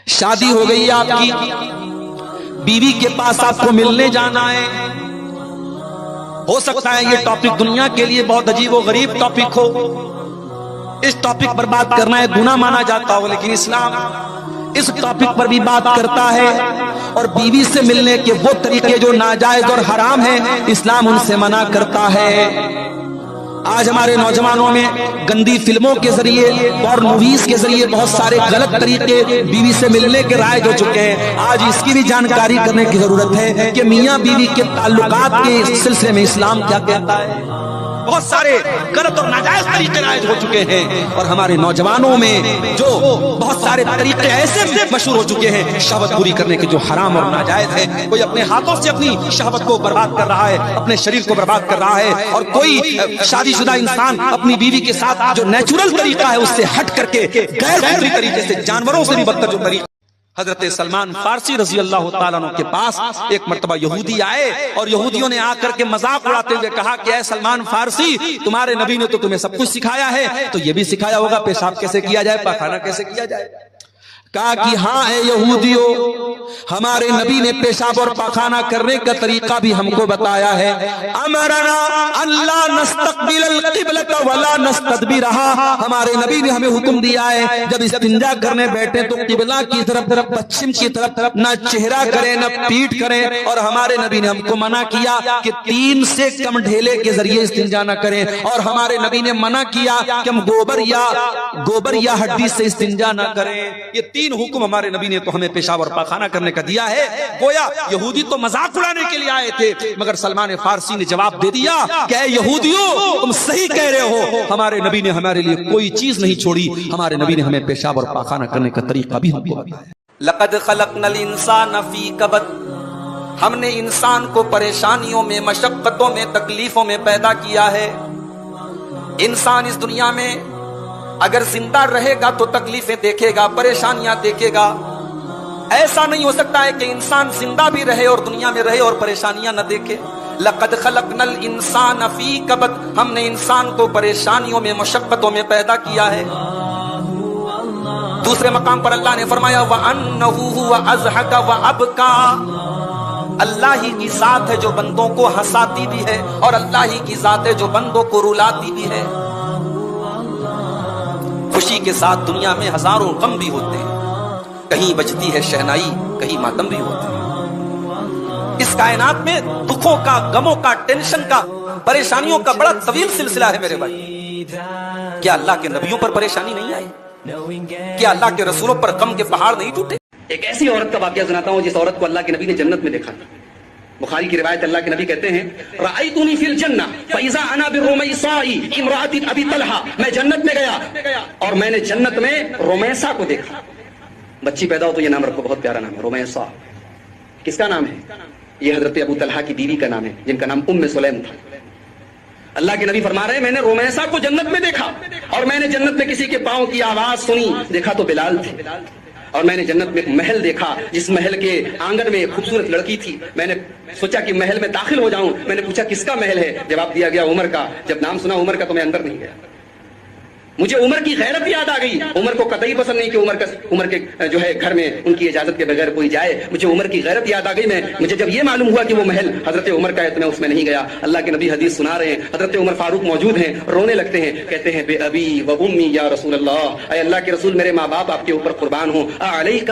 شادی ہو گئی آپ کی، بیوی کے پاس آپ کو ملنے جانا ہے. ہو سکتا ہے یہ ٹاپک دنیا کے لیے بہت عجیب و غریب ٹاپک ہو، اس ٹاپک پر بات کرنا ہے گناہ مانا جاتا ہو، لیکن اسلام اس ٹاپک پر بھی بات کرتا ہے. اور بیوی سے ملنے کے وہ طریقے جو ناجائز اور حرام ہیں، اسلام ان سے منع کرتا ہے. آج ہمارے نوجوانوں میں گندی فلموں کے ذریعے اور موویز کے ذریعے بہت سارے غلط طریقے بیوی سے ملنے کے رائج ہو چکے ہیں. آج اس کی بھی جانکاری کرنے کی ضرورت ہے کہ میاں بیوی کے تعلقات کے سلسلے میں اسلام کیا کہتا ہے. بہت سارے غلط اور ناجائز طریقے رائج ہو چکے ہیں، اور ہمارے نوجوانوں میں جو بہت سارے طریقے ایسے مشہور ہو چکے ہیں شہوت پوری کرنے کے جو حرام اور ناجائز ہے. کوئی اپنے ہاتھوں سے اپنی شہوت کو برباد کر رہا ہے، اپنے شریر کو برباد کر رہا ہے، اور کوئی شادی شدہ انسان اپنی بیوی کے ساتھ جو نیچرل طریقہ ہے اس سے ہٹ کر کے غیر فطری طریقے سے جانوروں سے بھی بدتر جو طریقہ. حضرت سلمان فارسی رضی اللہ تعالیٰ عنہ کے پاس ایک مرتبہ یہودی آئے، اور یہودیوں نے آ کر کے مذاق اڑاتے ہوئے کہا کہ اے سلمان فارسی، تمہارے نبی نے تو تمہیں سب کچھ سکھایا ہے، تو یہ بھی سکھایا ہوگا پیشاب کیسے کیا جائے، پاخانہ کیسے کیا جائے. کہا کہ ہاں اے یہودیو، ہمارے نبی نے پیشاب اور پاخانہ کرنے کا طریقہ بھی ہم کو بتایا ہے. امرنا اللہ نستقبل القبلۃ ولا نستدبرها، ہمارے نبی نے ہمیں حکم دیا ہے جب استنجا کرنے بیٹھے تو قبلہ کی طرف پچھم کی طرف نہ چہرہ کریں نہ پیٹھ کریں. اور ہمارے نبی نے ہم کو منع کیا کہ 3 سے کم ڈھیلے کے ذریعے استنجا نہ کریں، اور ہمارے نبی نے منع کیا کہ ہم گوبر یا ہڈی سے استنجا نہ کریں. یہ 3 حکم ہمارے نبی نے تو ہمیں پیشاب اور پاخانہ کرنے کا دیا ہے. گویا یہودی تو مذاق اڑانے کے لیے آئے تھے، مگر سلمان فارسی نے جواب دے دیا کہ اے یہودیو، تم صحیح کہہ رہے ہو، ہمارے نبی نے ہمارے لیے کوئی چیز نہیں چھوڑی، ہمارے نبی نے ہمیں پیشاب اور پاخانہ کرنے کا طریقہ بھی ہم کو بتایا. لقد خلقنا الانسان فی کبد، ہم نے انسان کو پریشانیوں میں، مشقتوں میں، تکلیفوں میں پیدا کیا ہے. انسان اس دنیا میں اگر زندہ رہے گا تو تکلیفیں دیکھے گا، پریشانیاں دیکھے گا. ایسا نہیں ہو سکتا ہے کہ انسان زندہ بھی رہے اور دنیا میں رہے اور پریشانیاں نہ دیکھے. لقد خلقنا الانسان فی کبد، ہم نے انسان کو پریشانیوں میں، مشقتوں میں پیدا کیا ہے. دوسرے مقام پر اللہ نے فرمایا وَأَنَّهُ هُوَ أَضْحَكَ وَأَبْكَى، اللہ ہی کی ذات ہے جو بندوں کو ہنساتی بھی ہے، اور اللہ ہی کی ذات ہے جو بندوں کو رلاتی بھی ہے. خوشی کے ساتھ دنیا میں ہزاروں غم بھی ہوتے ہیں، کہیں بجتی ہے شہنائی، کہیں ماتم بھی ہوتے ہیں. اس کائنات میں دکھوں کا، غموں کا، ٹینشن کا، پریشانیوں کا بڑا طویل سلسلہ ہے میرے بھائی. کیا اللہ کے نبیوں پر پریشانی نہیں آئی؟ کیا اللہ کے رسولوں پر غم کے پہاڑ نہیں ٹوٹے؟ ایک ایسی عورت کا واقعہ سناتا ہوں جس عورت کو اللہ کے نبی نے جنت میں دیکھا. بخاری کی روایت، اللہ کے نبی کہتے ہیں رأیتنی فی الجنہ فاذا انا بالرمیساء امرأۃ ابی طلحہ، میں جنت میں گیا اور میں نے جنت میں رمیسا کو دیکھا. بچی پیدا ہو تو یہ نام رکھو، بہت پیارا نام ہے رمیسا. کس کا نام ہے؟ یہ حضرت ابو طلحہ کی بیوی کا نام ہے جن کا نام ام سلیم تھا. اللہ کے نبی فرما رہے ہیں میں نے رمیسا کو جنت میں دیکھا، اور میں نے جنت میں کسی کے پاؤں کی آواز سنی، دیکھا تو بلال تھے. اور میں نے جنت میں ایک محل دیکھا جس محل کے آنگن میں ایک خوبصورت لڑکی تھی. میں نے سوچا کہ محل میں داخل ہو جاؤں. میں نے پوچھا کس کا محل ہے؟ جواب دیا گیا عمر کا. جب نام سنا عمر کا تو میں اندر نہیں گیا. مجھے عمر کی غیرت یاد آ گئی. عمر کو قطعی پسند نہیں کہ عمر کے جو ہے گھر میں ان کی اجازت کے بغیر کوئی جائے. مجھے عمر کی غیرت یاد آ گئی. مجھے جب یہ معلوم ہوا کہ وہ محل حضرت عمر کا ہے تو میں اس میں نہیں گیا. اللہ کے نبی حدیث سنا رہے ہیں، حضرت عمر فاروق موجود ہیں، رونے لگتے ہیں، کہتے ہیں بے ابی و امی یا رسول اللہ، اے اللہ کے رسول میرے ماں باپ آپ کے اوپر قربان ہوں، علیک